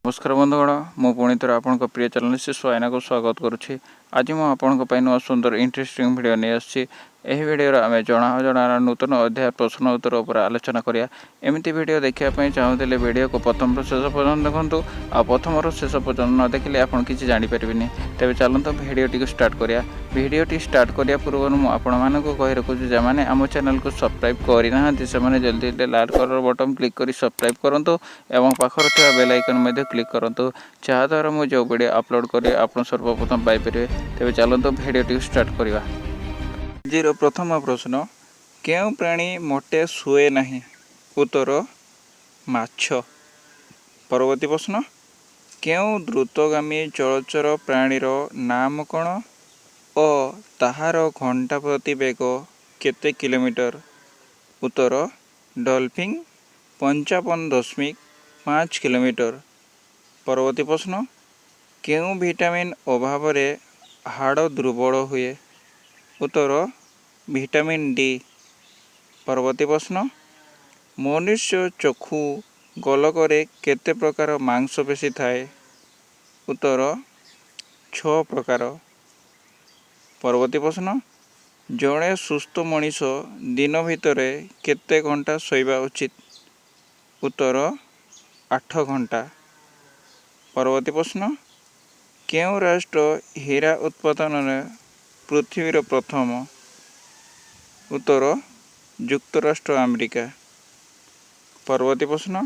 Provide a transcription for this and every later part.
नमस्कार बंधुगण मु पुणी थर आपण प्रिय चैनल से स्वायना को स्वागत करुच्ची। आज मुझे आपण नुआ सुंदर इंटरेस्टिंग वीडियो नहीं आसी। यह वीडियो आम जना नूतन अध्याय प्रश्न उत्तर उपर आलोचना करिया। एमती वीडियो देखापी चाहूले वीडियो को प्रथम शेष पर्यटन देखूँ आ प्रथम शेष पर्यटन न देखिले आप किसी जानीपारे। तेज चलते भिडियो स्टार्ट करिया। भिडियो स्टार्ट करिया पूर्व मुझे कही रखुच्छी जमाने आम चैनल को सब्सक्राइब करना से जल्दी लाल कलर बटन क्लिक कर सब्सक्राइब करूँ और पाखर थी बेल आइकन क्लिक करूँ जहाँद्वारा मुझे जो वीडियो अपलोड करें आप सर्वप्रथम पाइपर। तेज चलते भिडियो स्टार्ट करवा। आज प्रथम प्रश्न क्यों प्राणी मोटे शुए नहीं? उत्तर माछ। परवर्ती प्रश्न क्यों द्रुतगामी जलचर प्राणीर नाम कौन और ताहार घंटा प्रति बेग केते किलोमीटर? उत्तर डॉल्फिन 55.5 किलोमीटर। परवर्ती प्रश्न क्यों विटामिन अभाव हाड़ दुर्बल हुए? उत्तर विटामिन डी। परवर्ती प्रश्न मनुष्य चक्षु गोलकरे केते प्रकार मांसपेशी थाए? उत्तर 6 प्रकार। परवर्ती प्रश्न जड़े सुस्थ मनीष दिन भितर केते घंटा शोइबा उचित? उत्तर 8 घंटा। परवर्ती प्रश्न क्यों राष्ट्र हीरा उत्पादन पृथ्वीर प्रथम? उत्तर युक्तराष्ट्र अमेरिका। परवर्ती प्रश्न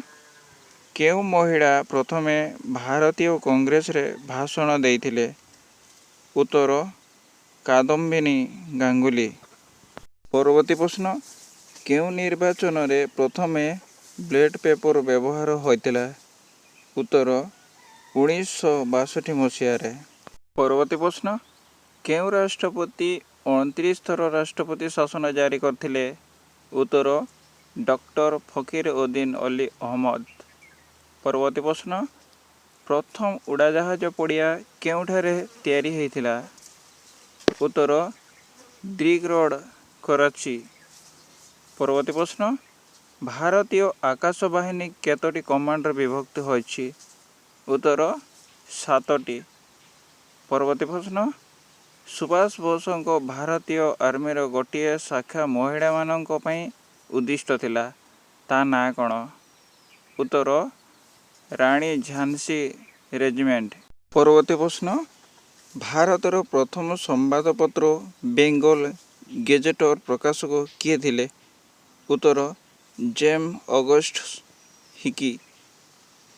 क्यों महिला प्रथमे भारतीय कांग्रेस रे भाषण देइथिले? उत्तर कादम्बिनी गांगुली। परवर्ती प्रश्न क्यों निर्वाचन रे प्रथमे ब्लेड पेपर व्यवहार होइतिला? उत्तर 1962 मसीह। परवर्ती प्रश्न क्यों राष्ट्रपति 29 थर राष्ट्रपति शासन जारी करथिले? उत्तर डॉक्टर फकीर उद्दीन अली अहमद। परवर्ती प्रश्न प्रथम उड़ाजहाज पड़िया केउठारे तैयारी होइथिला? उत्तर ब्रिग रोड कराची। परवर्ती प्रश्न भारतीय आकाश बाहिनी केतोटी कमांडर विभक्त होइछि? उत्तर 7टी। परवर्ती प्रश्न सुभाष बोसଙ୍କ भारतीय आर्मीर गोटे शाखा महिला मानक पई उद्दिष्ट थिला ता ना कौन? उत्तर रानी झांसी रेजिमेंट। परवर्ती प्रश्न भारतर प्रथम संवादपत्र बेंगल गेजेटर प्रकाशक किए थिले? उत्तर जेम्स ऑगस्ट हिकी।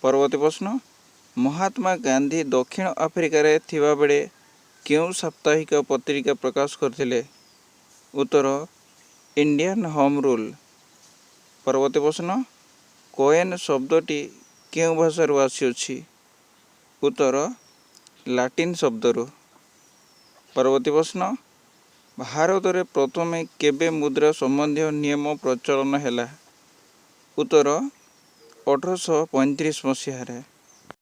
परवर्ती प्रश्न महात्मा गांधी दक्षिण आफ्रिका रे थिबा बेले क्यों साप्ताहिक पत्रिका प्रकाश करथिले? उत्तर इंडियन होम रूल। परवर्ती प्रश्न कोएन शब्दटी क्यों भाषारू आसीअछि? उत्तर लाटिन शब्दरू। परवर्ती प्रश्न भारत रे प्रथमे केबे मुद्रा संबंधी नियम प्रचलन हैला? उत्तर 1835 मसीह।